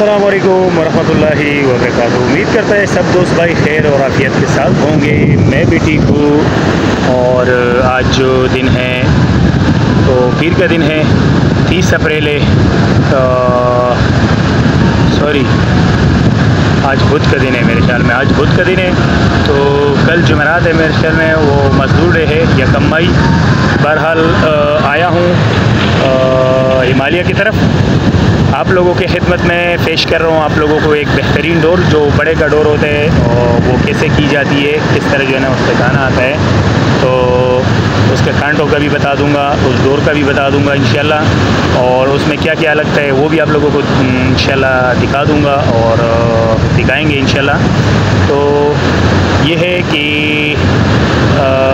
अस्सलाम वालेकुम वरहमतुल्लाहि वबरकातुहू। उम्मीद करता है सब दोस्त भाई खैर और आफियत के साथ होंगे। मैं भी ठीक हूँ। और आज जो दिन है तो पीर का दिन है, 30 अप्रैल है। सॉरी, आज बुध का दिन है मेरे ख्याल में। आज बुध का दिन है तो कल जुमेरात है मेरे ख्याल में, वो मजदूर डे है या कम मई। बहरहाल आया हूँ हिमालय की तरफ, आप लोगों के खिदमत में पेश कर रहा हूँ आप लोगों को एक बेहतरीन डोर, जो बड़े का डोर होते हैं और वो कैसे की जाती है, किस तरह जो है ना उससे गाना आता है, तो उसके कांटों का भी बता दूंगा, उस डोर का भी बता दूंगा इंशाल्लाह। और उसमें क्या क्या लगता है वो भी आप लोगों को इंशाल्लाह दिखा दूंगा और दिखाएंगे इंशाल्लाह। तो ये है कि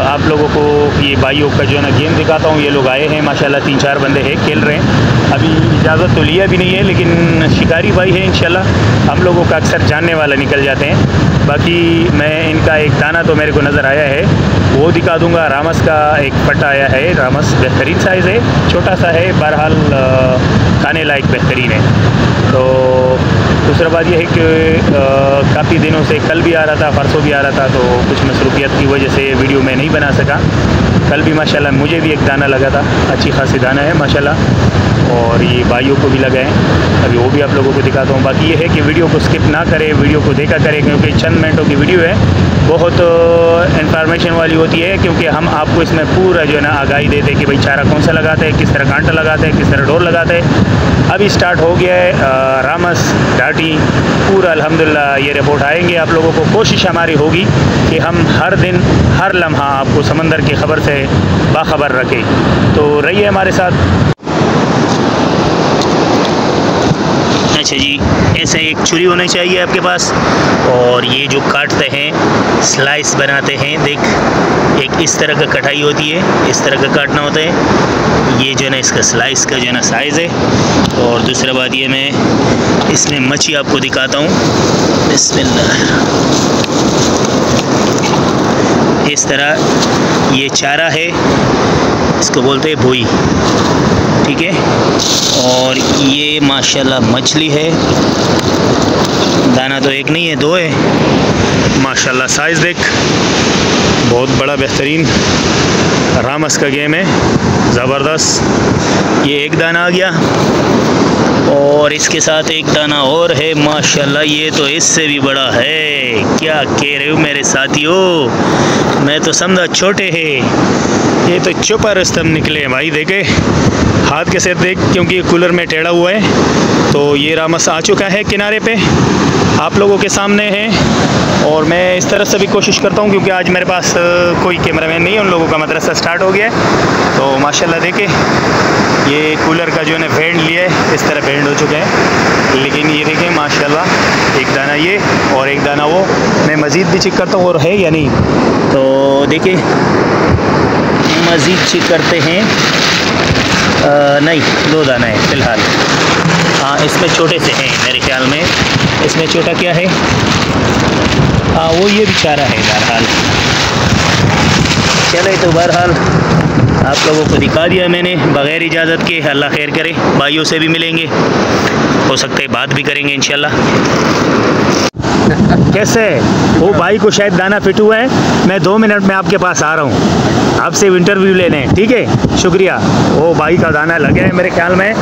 आप लोगों को ये भाइयों का जो है ना गेम दिखाता हूँ। ये लोग आए हैं माशाल्लाह, 3-4 बंदे हैं, खेल रहे हैं। अभी इजाज़त तो लिया भी नहीं है, लेकिन शिकारी भाई है इंशाल्लाह, हम लोगों का अक्सर जानने वाला निकल जाते हैं। बाकी मैं इनका एक दाना तो मेरे को नज़र आया है, वो दिखा दूंगा। रामस का एक पट्टा आया है, रामस बेहतरीन साइज़ है, छोटा सा है, बहरहाल खाने लायक बेहतरीन है। तो दूसरा बात यह है कि काफ़ी दिनों से, कल भी आ रहा था, परसों भी आ रहा था, तो कुछ मसरूफियत की वजह से वीडियो में नहीं बना सका। कल भी माशाल्लाह मुझे भी एक दाना लगा था, अच्छी खासी दाना है माशाल्लाह, और ये भाइयों को भी लगा है। अभी वो भी आप लोगों को दिखाता हूँ। बाकी ये है कि वीडियो को स्किप ना करें, वीडियो को देखा करें, क्योंकि चंद मिनटों की वीडियो है, बहुत इंफॉर्मेशन वाली होती है, क्योंकि हम आपको इसमें पूरा जो है ना आगाही देते हैं कि भाई चारा कौन सा लगाते हैं, किस तरह कांटा लगाते हैं, किस तरह डोर लगाते हैं। अभी स्टार्ट हो गया है रामस डाटी पूरा अल्हम्दुलिल्लाह। ये रिपोर्ट आएंगे आप लोगों को। कोशिश हमारी होगी कि हम हर दिन हर लम्हा आपको समंदर की खबर से बाखबर रखें, तो रहिए हमारे साथ। अच्छा जी, ऐसे एक छुरी होनी चाहिए आपके पास, और ये जो काटते हैं, स्लाइस बनाते हैं, देख एक इस तरह का कटाई होती है, इस तरह का काटना होता है। ये जो है ना इसका स्लाइस का जो है ना साइज़ है। और दूसरा बात ये, मैं इसमें मच्छी आपको दिखाता हूँ। बिस्मिल्लाह, इस तरह ये चारा है, इसको बोलते हैं भोई, ठीक है। और ये माशाल्लाह मछली है, दाना तो एक नहीं है, 2 है माशाल्लाह। साइज़ देख, बहुत बड़ा बेहतरीन रामस का गेम है, ज़बरदस्त। ये एक दाना आ गया और इसके साथ एक दाना और है माशाल्लाह, ये तो इससे भी बड़ा है। क्या कह रहे हो मेरे साथियों, मैं तो समझा छोटे हैं, ये तो चुपा रस्तम निकले भाई। देखे हाथ के से देख, क्योंकि ये कूलर में टेढ़ा हुआ है, तो ये रामस आ चुका है किनारे पे, आप लोगों के सामने है। और मैं इस तरह से भी कोशिश करता हूँ, क्योंकि आज मेरे पास कोई कैमरामैन नहीं है, उन लोगों का मदरसा स्टार्ट हो गया है। तो माशाल्लाह देखे, ये कूलर का जो है ना भेड़ लिया है, इस तरह भेड़ हो चुके हैं। लेकिन ये देखें माशाल्लाह, एक दाना ये और एक दाना वो। मैं मज़ीद भी चेक करता हूँ और है या नहीं, तो देखिए मज़ीद चेक करते हैं। नहीं, 2 दाना है फ़िलहाल। हाँ, इसमें छोटे से हैं मेरे ख्याल में। इसमें छोटा क्या है? हाँ, वो ये भी चारा है बहरहाल। चले तो बहरहाल आप लोगों को दिखा दिया मैंने बग़ैर इजाज़त के। अल्लाह खैर करे, भाइयों से भी मिलेंगे, हो सकता है बात भी करेंगे इंशाल्लाह। कैसे वो भाई को शायद दाना फिट हुआ है, मैं 2 मिनट में आपके पास आ रहा हूँ, आपसे इंटरव्यू लेने, ठीक है, शुक्रिया। वो भाई का दाना लगे है मेरे ख्याल में,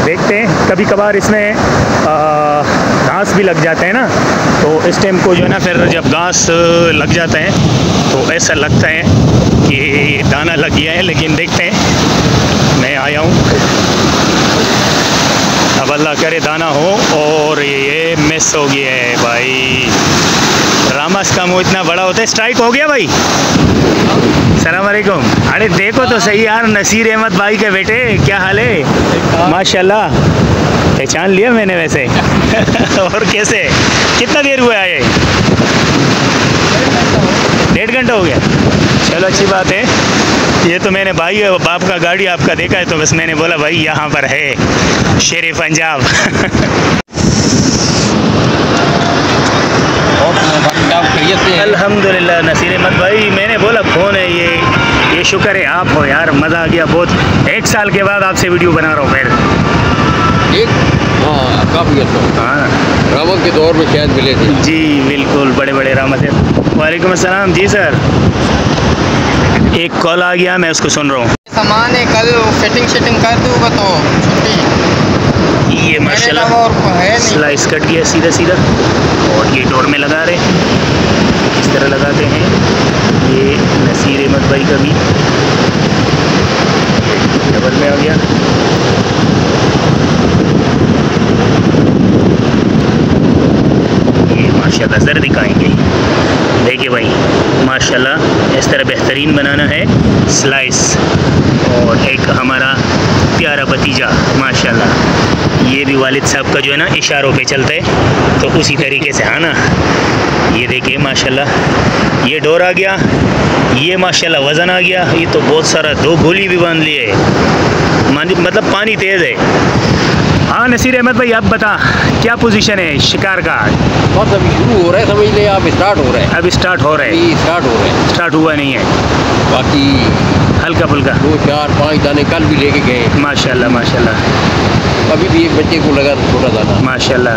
देखते हैं। कभी कभार इसमें घास भी लग जाते हैं ना, तो इस टाइम को जो है ना, फिर जब घास लग जाता है तो ऐसा लगता है कि दाना लग गया है, लेकिन देखते हैं। मैं आया हूँ, अब अल्लाह करे दाना हो। और ये मिस हो गया है भाई, रामस का मुँह इतना बड़ा होता है। स्ट्राइक हो गया भाई। सलाम वालेकुम। अरे देखो तो सही यार, नसीर अहमद भाई के बेटे, क्या हाल है? माशाल्लाह, पहचान लिया मैंने वैसे। और कैसे, कितना देर हुआ है? 1.5 घंटा हो गया। चलो अच्छी बात है। ये तो मैंने भाई बाप का गाड़ी आपका देखा है, तो बस मैंने बोला भाई यहाँ पर है शेर पंजाब। अल्हम्दुलिल्लाह नसीर अहमद भाई, मैंने बोला कौन है ये शुक्र है आप हो यार, मज़ा आ गया बहुत। 1 साल के बाद आपसे वीडियो बना रहा हूँ फिर। एक हाँ काफ़ी अच्छा। हाँ रामद के दौर में शायद मिले थे। जी बिल्कुल, बड़े बड़े रामद है। वालेकुम अस्सलाम जी सर, एक कॉल आ गया, मैं उसको सुन रहा हूँ। सामान है, कल फिटिंग कर दूँगा तो छुट्टी। ये माशाल्लाह और है नहीं। स्लाइस कट गया सीधा सीधा, और ये डोर में लगा रहे हैं, इस तरह लगाते हैं। ये नसीर अहमद भाई का भी डबल में आ गया। ये माशाल्लाह ज़र दिखाएंगे, देखिए भाई माशाल्लाह इस तरह बेहतरीन बनाना है स्लाइस। और एक हमारा प्यारा भतीजा माशाल्लाह, ये भी वालिद साहब का जो है ना इशारों पे चलते है, तो उसी तरीके से है ना। ये देखिए माशाल्लाह, ये डोर आ गया, ये माशाल्लाह वज़न आ गया। ये तो बहुत सारा, 2 गोली भी बांध लिए है, मतलब पानी तेज़ है। हाँ नसीर अहमद भाई, अब बता क्या पोजीशन है शिकार का? बस अभी शुरू हो रहा है, समझ ले आप, स्टार्ट हो रहा है। अभी स्टार्ट हो रहा है? अभी स्टार्ट हो रहा है, स्टार्ट हुआ नहीं है, बाकी हल्का फुल्का 2 4 5 दाने कल भी लेके गए। माशाल्लाह माशाल्लाह। अभी भी एक बच्चे को लगा छोटा दाना, माशाल्लाह,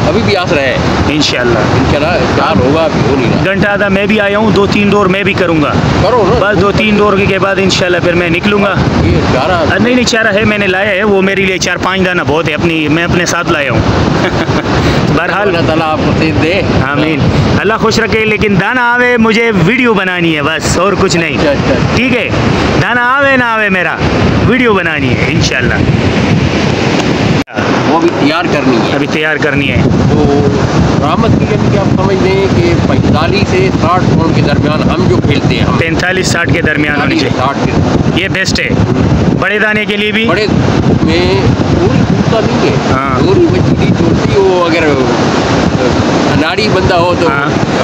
अभी भी आस रहा है। इंशाल्लाह इंशाल्लाह चार होगा, अभी हो नहीं रहा। घंटा आधा मैं भी आया हूँ, 2-3 डोर मैं भी करूँगा। करो ना, बस 2-3 डोर के बाद इंशाल्लाह फिर मैं निकलूँगा। ये चारा नहीं चारा है, मैंने लाया है, वो मेरे लिए 4-5 दाना बहुत है, मैं अपने साथ लाया हूँ। बहरहाल अल्लाह ताला आपको तेज दे। आमीन, अल्लाह खुश रखे। लेकिन दाना आवे, मुझे वीडियो बनानी है बस, और कुछ नहीं। अच्छा। ठीक है, दाना आवे ना आवे, मेरा वीडियो बनानी है इंशाल्लाह। वो भी तैयार करनी है, अभी तैयार करनी है। तो रामद की यानी कि आप समझ लें कि 45 से 60 पाउंड के दरमियान हम जो खेलते हैं, 45-60 के दरमियान होनी चाहिए, 60 के। ये बेस्ट है। बड़े दाने के लिए भी बड़े में पूरी टूटता नहीं है। हाँ। पूरी मछली टूटती हो, अगर अनाड़ी बंदा हो तो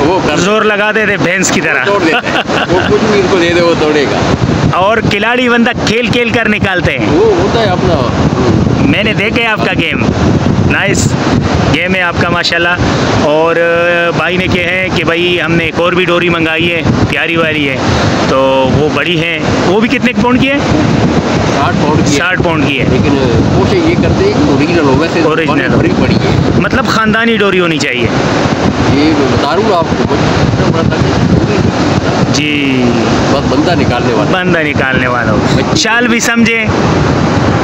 वो कर जोर लगाते थे भैंस की तरह, तोड़ देता है। वो कुछ भी इनको दे दे वो तोड़ेगा। और खिलाड़ी बंदा खेल खेल कर निकालते हैं। वो होता है अपना। मैंने देखे आपका गेम, नाइस गेम है आपका माशाल्लाह। और भाई ने कहे हैं कि भाई हमने एक और भी डोरी मंगाई है, प्यारी वाली है, तो वो बड़ी है। वो भी कितने पाउंड की है? 60 पाउंड की है। 60 पाउंड की है। लेकिन कोशिश ये करते हैं कि ओरिजिनल हो, वैसे ओरिजिनल बड़ी पड़ी है, मतलब ख़ानदानी डोरी होनी चाहिए। ये मैं बता रहा हूँ आपको, जी, बस बंदा निकालने वाला हो, चाल भी समझे।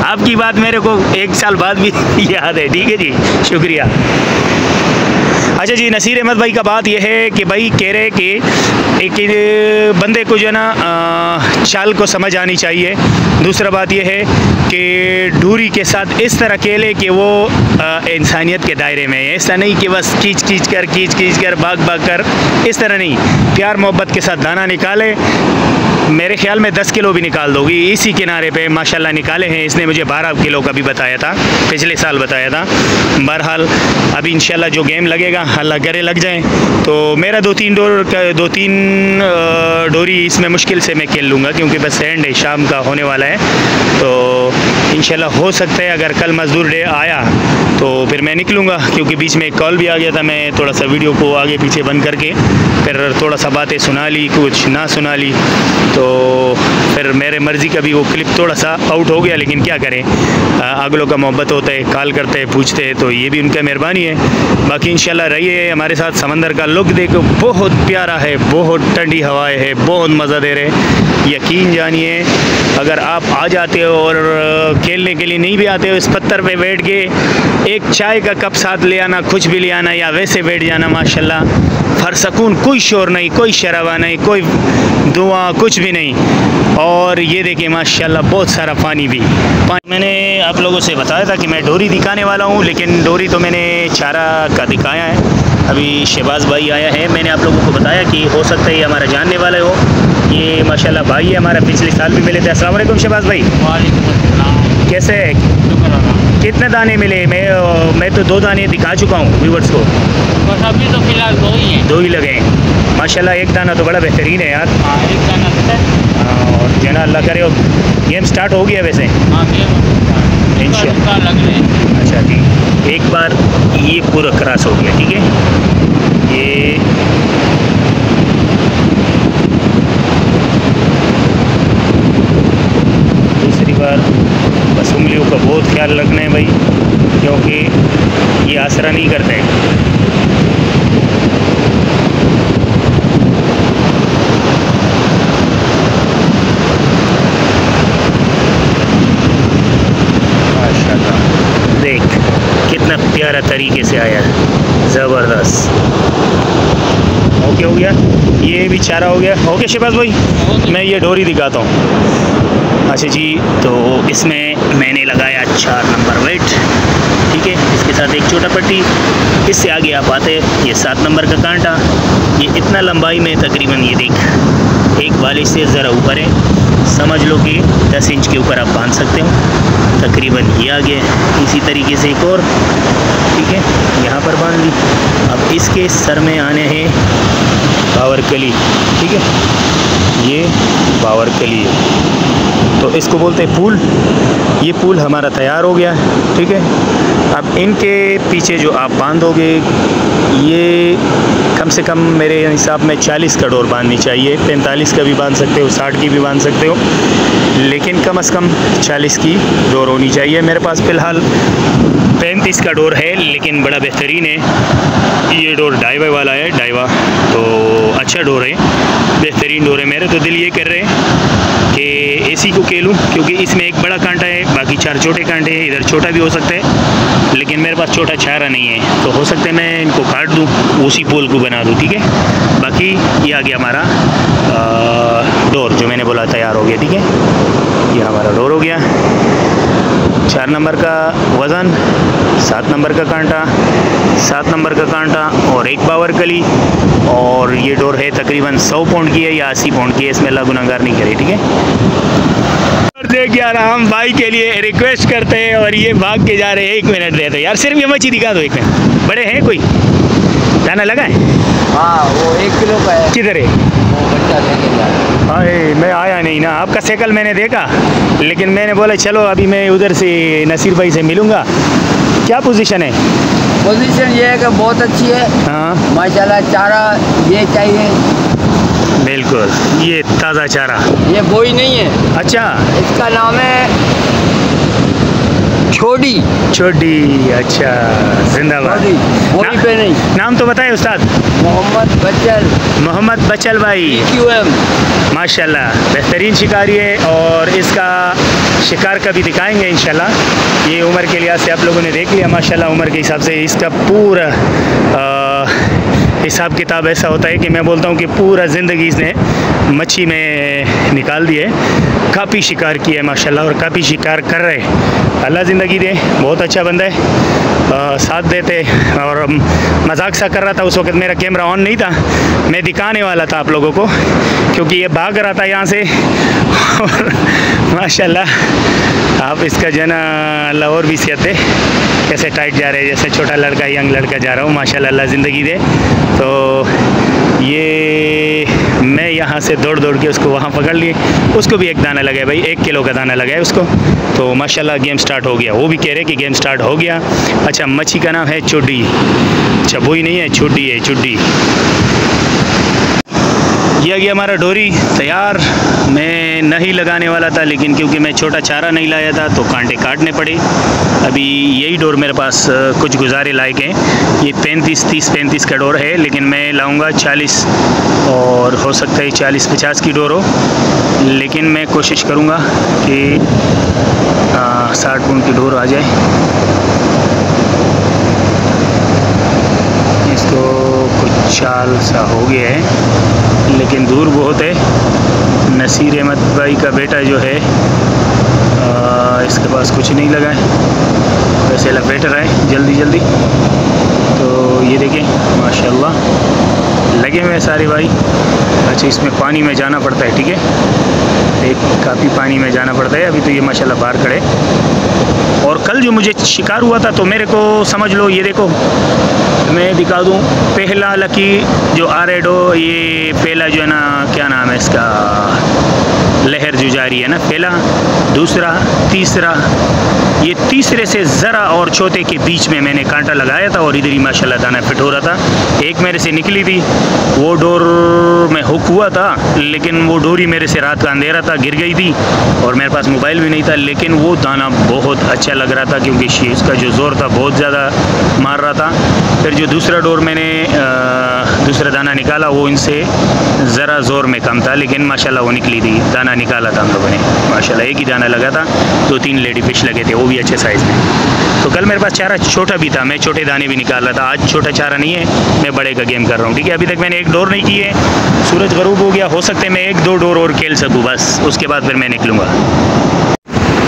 आपकी बात मेरे को 1 साल बाद भी याद है। ठीक है जी, शुक्रिया। अच्छा जी, नसीर अहमद भाई का बात यह है कि भाई कह रहे कि एक बंदे को जो है ना चाल को समझ आनी चाहिए। दूसरा बात यह है कि डोरी के साथ इस तरह खेले कि वो इंसानियत के दायरे में है। ऐसा नहीं कि बस खींच कर भाग कर, इस तरह नहीं। प्यार मोहब्बत के साथ दाना निकाले। मेरे ख्याल में 10 किलो भी निकाल दोगी इसी किनारे पे माशाल्लाह निकाले हैं। इसने मुझे 12 किलो का भी बताया था, पिछले साल बताया था। बहरहाल अभी इंशाल्लाह जो गेम लगेगा अल्लाह करे लग जाए, तो मेरा 2-3 डोरी इसमें मुश्किल से मैं खेल लूँगा, क्योंकि बस एंड है, शाम का होने वाला है। तो इंशाल्लाह हो सकता है अगर कल मज़दूर डे आया तो फिर मैं निकलूँगा, क्योंकि बीच में एक कॉल भी आ गया था। मैं थोड़ा सा वीडियो को आगे पीछे बंद करके फिर थोड़ा सा बातें सुना ली, कुछ ना सुना ली, तो फिर मेरे मर्ज़ी का भी वो क्लिप थोड़ा सा आउट हो गया। लेकिन क्या करें, अगलों का मोहब्बत होता है, कॉल करते हैं, पूछते हैं, तो ये भी उनका मेहरबानी है। बाकी इंशाल्लाह रहिए हमारे साथ। समंदर का लुक देखो, बहुत प्यारा है, बहुत ठंडी हवाएं है, बहुत मज़ा दे रहे। यकीन जानिए, अगर आप आ जाते हो और खेलने के लिए नहीं भी आते हो, इस पत्थर पे बैठ के एक चाय का कप साथ ले आना, कुछ भी ले आना, या वैसे बैठ जाना, माशाल्लाह फरसकून, कोई शोर नहीं, कोई शराबा नहीं, कोई दुआ, कुछ भी नहीं। और ये देखिए माशाल्लाह बहुत सारा पानी भी। मैंने आप लोगों से बताया था कि मैं डोरी दिखाने वाला हूँ, लेकिन डोरी तो मैंने चारा का दिखाया है। अभी शहबाज भाई आया है, मैंने आप लोगों को बताया कि हो सकता है ये हमारा जानने वाले हो। ये माशाल्लाह भाई है हमारा, पिछले साल भी मिले थे। अस्सलाम वालेकुम शहबाज भाई, कैसे है? कितने दाने मिले? मैं तो 2 दाने दिखा चुका हूँ व्यूवर्स को। बस अभी तो फिलहाल 2 ही हैं। 2 ही लगे हैं माशाल्लाह। एक दाना तो बड़ा बेहतरीन है यार। हाँ, एक दाना और जना अल्लाह करे। गेम स्टार्ट हो गया वैसे? हाँ, इंशाल्लाह लग रहे हैं। अच्छा ठीक, एक बार ये पूरा क्रॉस हो गया, ठीक है। ये दूसरी बार बस उंगली बच्चों का बहुत ख्याल रखना है भाई, क्योंकि ये आसरा नहीं करते। माशाल्लाह देख कितना प्यारा तरीके से आया है, ज़बरदस्त। ओके हो गया, ये भी चारा हो गया। ओके शहबाज भाई, मैं ये डोरी दिखाता हूँ। अच्छा जी, तो इसमें मैंने लगाया 4 नंबर वेट, ठीक है। इसके साथ एक छोटा पट्टी, इससे आगे आप आते हैं ये 7 नंबर का कांटा। ये इतना लंबाई में तकरीबन ये देख एक बालिश से ज़रा ऊपर है, समझ लो कि 10 इंच के ऊपर आप बांध सकते हो। तकरीबन ये आगे इसी तरीके से एक और, ठीक है, यहाँ पर बांध ली। अब इसके सर में आने हैं बावर कली, ठीक है, ये बावर कली है, तो इसको बोलते हैं पूल। ये पूल हमारा तैयार हो गया, ठीक है। अब इनके पीछे जो आप बांधोगे, ये कम से कम मेरे हिसाब में 40 का डोर बांधनी चाहिए। 45 का भी बांध सकते हो, 60 की भी बांध सकते हो, लेकिन कम से कम 40 की डोर होनी चाहिए। मेरे पास फ़िलहाल 35 का डोर है, लेकिन बड़ा बेहतरीन है। ये डोर डाइवा वाला है, डाइवा, तो अच्छा डोर है, बेहतरीन डोर है। मेरे तो दिल ये कर रहे हैं कि इसी को खेलूँ, क्योंकि इसमें एक बड़ा कांटा है, बाकी 4 छोटे कांटे हैं। इधर छोटा भी हो सकता है, लेकिन मेरे पास छोटा चारा नहीं है, तो हो सकता है मैं इनको काट दूँ, उसी पोल को बना दूँ, ठीक है। बाकी ये आ गया हमारा डोर, जो मैंने बोला तैयार हो गया, ठीक है। ये हमारा डोर हो गया। 4 नंबर का वज़न, 7 नंबर का कांटा, 7 नंबर का कांटा और एक बावर कली, और ये डोर है तकरीबन 100 पाउंड की है या 80 पाउंड की है। इसमें अल्लाह गुनाहगार नहीं करे, ठीक है। देख यार, हम भाई के लिए रिक्वेस्ट करते हैं और ये भाग के जा रहे हैं। 1 मिनट देते यार, सिर्फ ये मच्छी दिखा दो 1 मिनट। बड़े हैं कोई दाना लगा है? हाँ, वो 1 किलो का है। किधर है वो बच्चा लेके जा रहा है। अरे मैं आया नहीं ना, आपका साइकिल मैंने देखा, लेकिन मैंने बोला चलो अभी मैं उधर से नसीर भाई से मिलूँगा। क्या पोजीशन है? पोजीशन ये है कि बहुत अच्छी है, हाँ माशाल्लाह। चारा ये चाहिए, बिल्कुल, ये ताज़ा चारा, ये बोई नहीं है। अच्छा, इसका नाम है छोटी छोटी, अच्छा, जिंदाबाद। छोटी, बोई पे नहीं। नाम तो बताए उस्ताद। मोहम्मद बचल, मोहम्मद बचल भाई, QM। माशाल्लाह बेहतरीन शिकारी है, और इसका शिकार कभी दिखाएंगे इंशाल्लाह। ये उम्र के लिहाज से आप लोगों ने देख लिया, माशाल्लाह उम्र के हिसाब से इसका पूरा हिसाब किताब ऐसा होता है कि मैं बोलता हूँ कि पूरा ज़िंदगी इसने मच्छी में निकाल दी है। काफ़ी शिकार किया है माशाल्लाह, और काफ़ी शिकार कर रहे हैं। अल्लाह ज़िंदगी दे, बहुत अच्छा बंदा है, साथ देते। और मजाक सा कर रहा था उस वक्त, मेरा कैमरा ऑन नहीं था, मैं दिखाने वाला था आप लोगों को, क्योंकि ये भाग रहा था यहाँ से। और माशाल्लाह आप इसका जना अल्लाह और भी सेहत दे, कैसे टाइट जा रहे हैं, जैसे छोटा लड़का, यंग लड़का जा रहा हूँ, माशाल्लाह अल्लाह ज़िंदगी दे। तो ये मैं यहाँ से दौड़ दौड़ के उसको वहाँ पकड़ लिए। उसको भी एक दाना लगा है भाई, 1 किलो का दाना लगा है उसको। तो माशाल्लाह गेम स्टार्ट हो गया, वो भी कह रहे कि गेम स्टार्ट हो गया। अच्छा, मच्छी का नाम है चुड्डी। अच्छा, बोई नहीं है, चुड्डी है, चुड्डी। ये आ गया हमारा डोरी तैयार। मैं नहीं लगाने वाला था, लेकिन क्योंकि मैं छोटा चारा नहीं लाया था तो कांटे काटने पड़े। अभी यही डोर मेरे पास कुछ गुजारे लायक हैं। ये 30 का डोर है, लेकिन मैं लाऊंगा 40, और हो सकता है 40-50 की डोर हो, लेकिन मैं कोशिश करूंगा कि 60 पाउंड की डोर आ जाए। इसको कुछ चाल सा हो गया है, लेकिन दूर बहुत है। नसीर अहमद भाई का बेटा जो है, इसके पास कुछ नहीं लगा है, वैसे लपेट रहा है जल्दी जल्दी। तो ये देखें माशाल्लाह लगे हुए हैं सारे भाई। अच्छा, इसमें पानी में जाना पड़ता है, ठीक है, एक काफ़ी पानी में जाना पड़ता है। अभी तो ये माशाल्लाह बाहर खड़े। और कल जो मुझे शिकार हुआ था, तो मेरे को समझ लो, ये देखो मैं दिखा दूँ, पहला लकी जो आरेडो, ये पहला जो है ना, क्या नाम है इसका, लहर जो जा रही है ना, पहला, दूसरा, तीसरा, ये तीसरे से ज़रा और चौथे के बीच में मैंने कांटा लगाया था और इधर ही माशाल्लाह दाना फिट हो रहा था। एक मेरे से निकली थी, वो डोर में हुक हुआ था, लेकिन वो डोरी मेरे से रात का अंधेरा था, गिर गई थी और मेरे पास मोबाइल भी नहीं था, लेकिन वो दाना बहुत अच्छा लग रहा था क्योंकि इसका जो ज़ोर था बहुत ज़्यादा मार रहा था। फिर जो दूसरा डोर मैंने दूसरा दाना निकाला वो इनसे ज़रा ज़ोर में कम था, लेकिन माशाल्लाह वो निकली थी, दाना निकाला था हम लोगों ने माशाल्लाह। एक ही दाना लगा था, 2-3 लेडी फिश लगे थे, वो भी अच्छे साइज़ में। तो कल मेरे पास चारा छोटा भी था, मैं छोटे दाने भी निकाल रहा था। आज छोटा चारा नहीं है, मैं बड़े का गेम कर रहा हूँ, ठीक है। अभी तक मैंने एक डोर नहीं की है, सूरज गरूब हो गया, हो सकता है मैं 1-2 डोर और खेल सकूँ बस, उसके बाद फिर मैं निकलूँगा।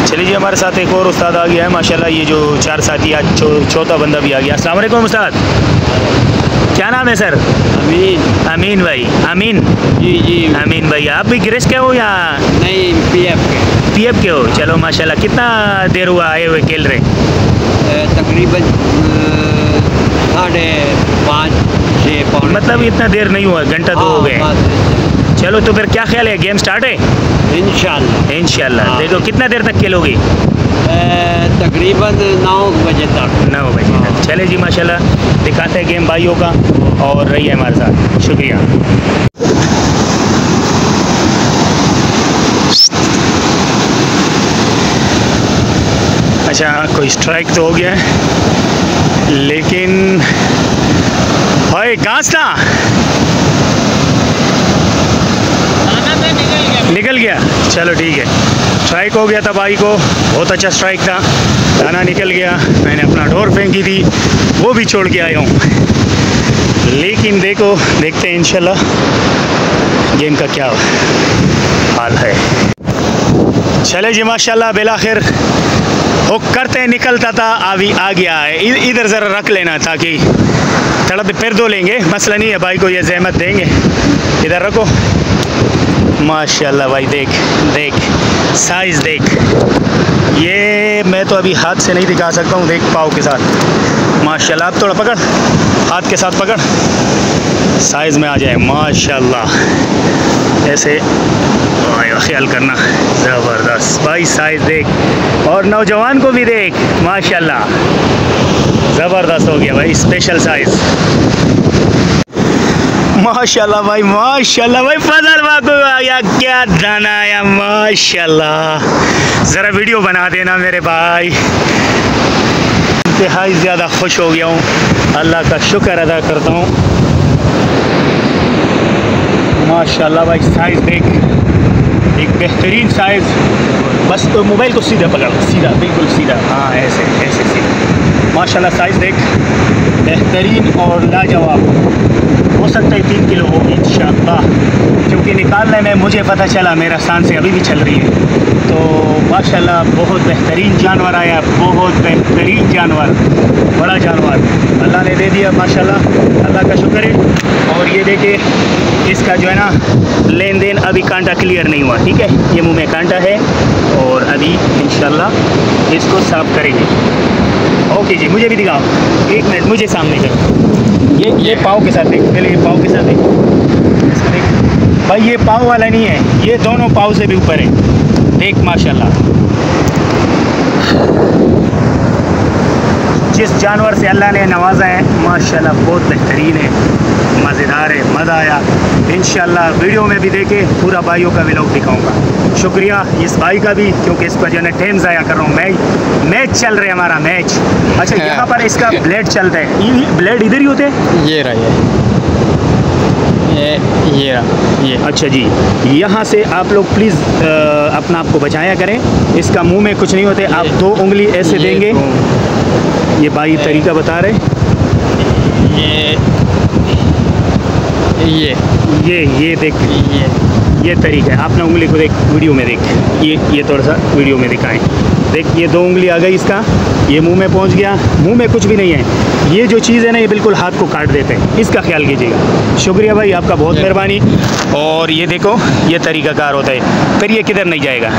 चलिए जी, हमारे साथ एक और उस्ताद आ गया है माशाल्लाह। ये जो 4 साथी, आज चौथा बंदा भी आ गया। अस्सलाम वालेकुम उस्ताद, क्या नाम है सर? अमीन। अमीन भाई, अमीन जी अमीन भाई। आप भी गिरस के हो या नहीं? पीएफ के हो? चलो माशाल्लाह। कितना देर हुआ आए हुए खेल रहे? तकरीबन 5:30-6 पौने। मतलब इतना देर नहीं हुआ, घंटा 2 हो गए। चलो तो फिर क्या ख्याल है, गेम स्टार्ट है? इंशाल्लाह। देखो कितना देर तक खेलोगे? तकरीबन 9 बजे तक। 9 बजे तक। चले जी माशाल्लाह, दिखाते हैं गेम भाइयों का और रहिए हमारे साथ। शुक्रिया। अच्छा, कोई स्ट्राइक तो हो गया है, लेकिन भाई घास ना निकल गया। चलो ठीक है, स्ट्राइक हो गया था भाई को, बहुत अच्छा स्ट्राइक था, दाना निकल गया। मैंने अपना डोर फेंकी थी, वो भी छोड़ के आया हूँ। लेकिन देखते हैं इंशाल्लाह गेम का क्या हाल है। चले जी माशाल्लाह, बिलाखिर हुक करते निकलता था, अभी आ गया है। इधर ज़रा रख लेना ताकि तड़प फिर दो लेंगे, मसला नहीं है, भाई को ये जहमत देंगे। इधर रखो माशाल्लाह भाई, देख साइज़ देख। ये मैं तो अभी हाथ से नहीं दिखा सकता हूँ, देख पाव के साथ माशाल्लाह। आप थोड़ा पकड़, हाथ के साथ पकड़, साइज़ में आ जाए माशाल्लाह। ऐसे ख्याल करना, ज़बरदस्त भाई, साइज़ देख। और नौजवान को भी देख माशाल्लाह, ज़बरदस्त हो गया भाई, स्पेशल साइज़ माशाल्लाह भाई, माशाल्लाह भाई। फजल बाकू आ गया, क्या दाना आया माशाल्लाह। ज़रा वीडियो बना देना मेरे भाई, इंतहाई ज़्यादा खुश हो गया हूँ, अल्लाह का शुक्र अदा करता हूँ माशाल्लाह भाई। साइज़ देख, एक बेहतरीन साइज़। बस तो मोबाइल को सीधा पकड़, सीधा, बिल्कुल सीधा, हाँ ऐसे सीधा माशाल्लाह। साइज़ देख, बेहतरीन और लाजवाब। हो सकता है 3 किलो होगी इंशाअल्लाह, क्योंकि निकालने में मुझे पता चला मेरा सांस से अभी भी चल रही है। तो माशाल्लाह बहुत बेहतरीन जानवर आया, बहुत बेहतरीन जानवर, बड़ा जानवर अल्लाह ने दे दिया माशाल्लाह, अल्लाह का शुक्र है। और ये देखिए, इसका जो है ना लेन देन अभी कांटा क्लियर नहीं हुआ, ठीक है। ये मुंह में कांटा है और अभी इंशाल्लाह इसको साफ करेंगे। ओके जी, मुझे भी दिखाओ, 1 मिनट मुझे सामने करो। ये पाव के साथ देख, पहले ये पाव के साथ देख, इसको देख भाई। ये पाव वाला नहीं है, ये दोनों पाव से भी ऊपर है, देख माशाल्लाह। जिस जानवर से अल्लाह ने नवाजा है माशाल्लाह, बहुत बेहतरीन है, मज़ेदार है, मज़ा आया। इंशाल्लाह वीडियो में भी देखे, पूरा भाइयों का व्लॉग दिखाऊंगा। शुक्रिया इस भाई का भी, क्योंकि इसका जो है टाइम ज़ाया कर रहा हूँ। मैच चल रहा है हमारा, मैच। अच्छा, यहाँ पर इसका ब्लेड चलता है, ये ब्लेड इधर ही होते हैं, ये रहा ये। अच्छा जी, यहाँ से आप लोग प्लीज़ अपना आप को बचाया करें, इसका मुंह में कुछ नहीं होते। आप 2 उंगली ऐसे देंगे, ये भाई तरीका बता रहे, ये देख, ये तरीका है। आपने उंगली को देख, वीडियो में देख, ये थोड़ा सा वीडियो में दिखाएं। देख, ये 2 उंगली आ गई इसका, ये मुंह में पहुंच गया, मुंह में कुछ भी नहीं है। ये जो चीज़ है ना, ये बिल्कुल हाथ को काट देते हैं, इसका ख्याल कीजिएगा। शुक्रिया भाई, आपका बहुत मेहरबानी। और ये देखो, ये तरीक़ाकार होता है, फिर ये किधर नहीं जाएगा।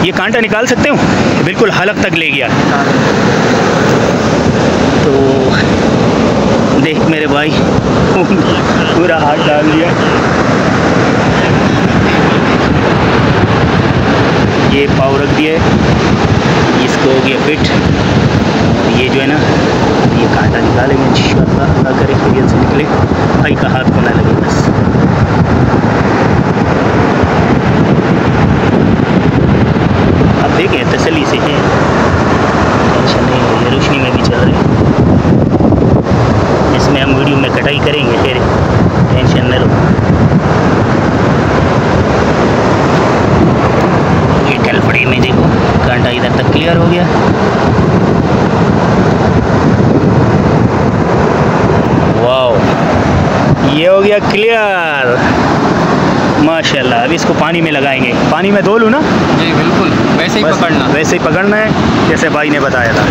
ये कांटा निकाल सकते हो, बिल्कुल हलक तक ले गया। तो देख मेरे भाई, पूरा हाथ डाल दिया। ये पाव रख दिए, इसको हो गया फिट। ये जो है ना ये कांटा निकालेंगे इंशाअल्लाह, अल्लाह करे खैरियत से निकले, भाई का हाथ को ना लगे बस। अब देखें तसल्ली से है, टेंशन नहीं है, ये रोशनी में भी चल रही है। इसमें हम वीडियो में कटाई करेंगे, फिर टेंशन न लो। ये ढल पड़े में देखो कांटा इधर तक क्लियर हो गया। वाह, ये हो गया क्लियर माशाल्लाह। अब इसको पानी में लगाएंगे, पानी में धो लूँ ना? जी बिल्कुल, वैसे ही बस पकड़ना, वैसे ही पकड़ना है जैसे भाई ने बताया था।